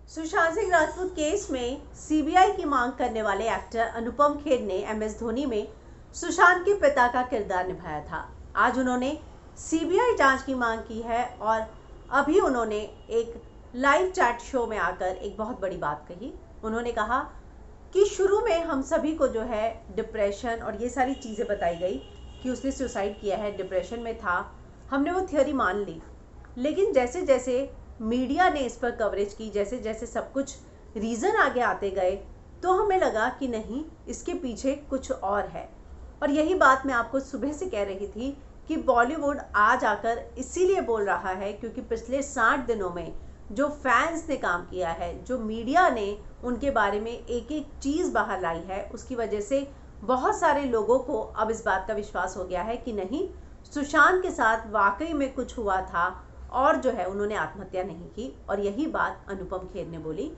Sushant Singh Rajput case में CBI की मांग करने वाले एक्टर अनुपम खेर ने एमएस धोनी में सुशांत के पिता का किरदार निभाया था। आज उन्होंने सीबीआई जांच की मांग की है और अभी उन्होंने एक लाइव चैट शो में आकर एक बहुत बड़ी बात कही। उन्होंने कहा कि शुरू में हम सभी को जो है डिप्रेशन और ये सारी चीज़ें बताई गई कि उसने सुसाइड किया है, डिप्रेशन में था, हमने वो थियोरी मान ली। लेकिन जैसे जैसे मीडिया ने इस पर कवरेज की, जैसे जैसे सब कुछ रीज़न आगे आते गए, तो हमें लगा कि नहीं, इसके पीछे कुछ और है। और यही बात मैं आपको सुबह से कह रही थी कि बॉलीवुड आज आकर इसीलिए बोल रहा है क्योंकि पिछले 60 दिनों में जो फैंस ने काम किया है, जो मीडिया ने उनके बारे में एक एक चीज़ बाहर लाई है, उसकी वजह से बहुत सारे लोगों को अब इस बात का विश्वास हो गया है कि नहीं, सुशांत के साथ वाकई में कुछ हुआ था और जो है उन्होंने आत्महत्या नहीं की। और यही बात अनुपम खेर ने बोली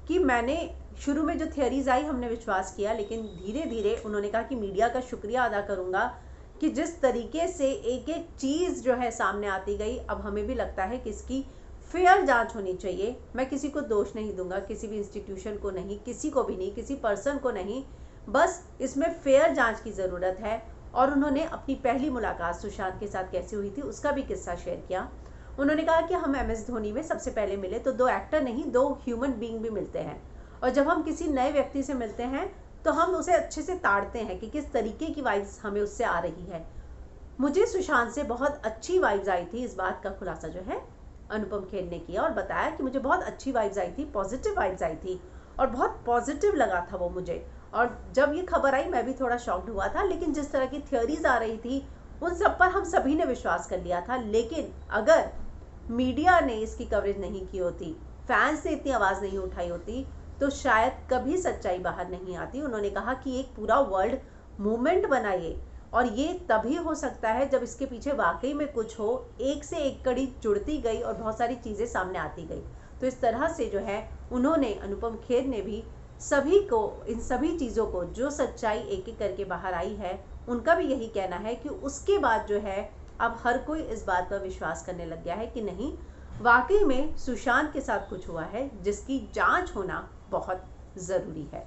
कि मैंने शुरू में जो थियरीज आई हमने विश्वास किया, लेकिन धीरे धीरे उन्होंने कहा कि मीडिया का शुक्रिया अदा करूंगा कि जिस तरीके से एक एक चीज़ जो है सामने आती गई, अब हमें भी लगता है कि इसकी फेयर जांच होनी चाहिए। मैं किसी को दोष नहीं दूंगा, किसी भी इंस्टीट्यूशन को नहीं, किसी को भी नहीं, किसी पर्सन को नहीं, बस इसमें फेयर जांच की ज़रूरत है। और उन्होंने अपनी पहली मुलाकात सुशांत के साथ कैसे हुई थी उसका भी किस्सा शेयर किया। उन्होंने कहा कि हम एमएस धोनी में सबसे पहले मिले तो दो एक्टर नहीं, दो ह्यूमन बीइंग भी मिलते हैं, और जब हम किसी नए व्यक्ति से मिलते हैं तो हम उसे अच्छे से ताड़ते हैं कि किस तरीके की वाइब्स हमें उससे आ रही है। मुझे सुशांत से बहुत अच्छी वाइब्स आई थी। इस बात का खुलासा जो है अनुपम खेर ने किया और बताया कि मुझे बहुत अच्छी वाइब्स आई थी, पॉजिटिव वाइब्स आई थी और बहुत पॉजिटिव लगा था वो मुझे। और जब ये खबर आई मैं भी थोड़ा शॉक्ड हुआ था, लेकिन जिस तरह की थ्योरीज आ रही थी उन सब पर हम सभी ने विश्वास कर लिया था। लेकिन अगर मीडिया ने इसकी कवरेज नहीं की होती, फैंस ने इतनी आवाज़ नहीं उठाई होती, तो शायद कभी सच्चाई बाहर नहीं आती। उन्होंने कहा कि एक पूरा वर्ल्ड मूवमेंट बनाइए और ये तभी हो सकता है जब इसके पीछे वाकई में कुछ हो, एक से एक कड़ी जुड़ती गई और बहुत सारी चीज़ें सामने आती गई। तो इस तरह से जो है उन्होंने, अनुपम खेर ने भी सभी को, इन सभी चीज़ों को, जो सच्चाई एक एक करके बाहर आई है, उनका भी यही कहना है कि उसके बाद जो है अब हर कोई इस बात पर विश्वास करने लग गया है कि नहीं, वाकई में सुशांत के साथ कुछ हुआ है जिसकी जांच होना बहुत ज़रूरी है।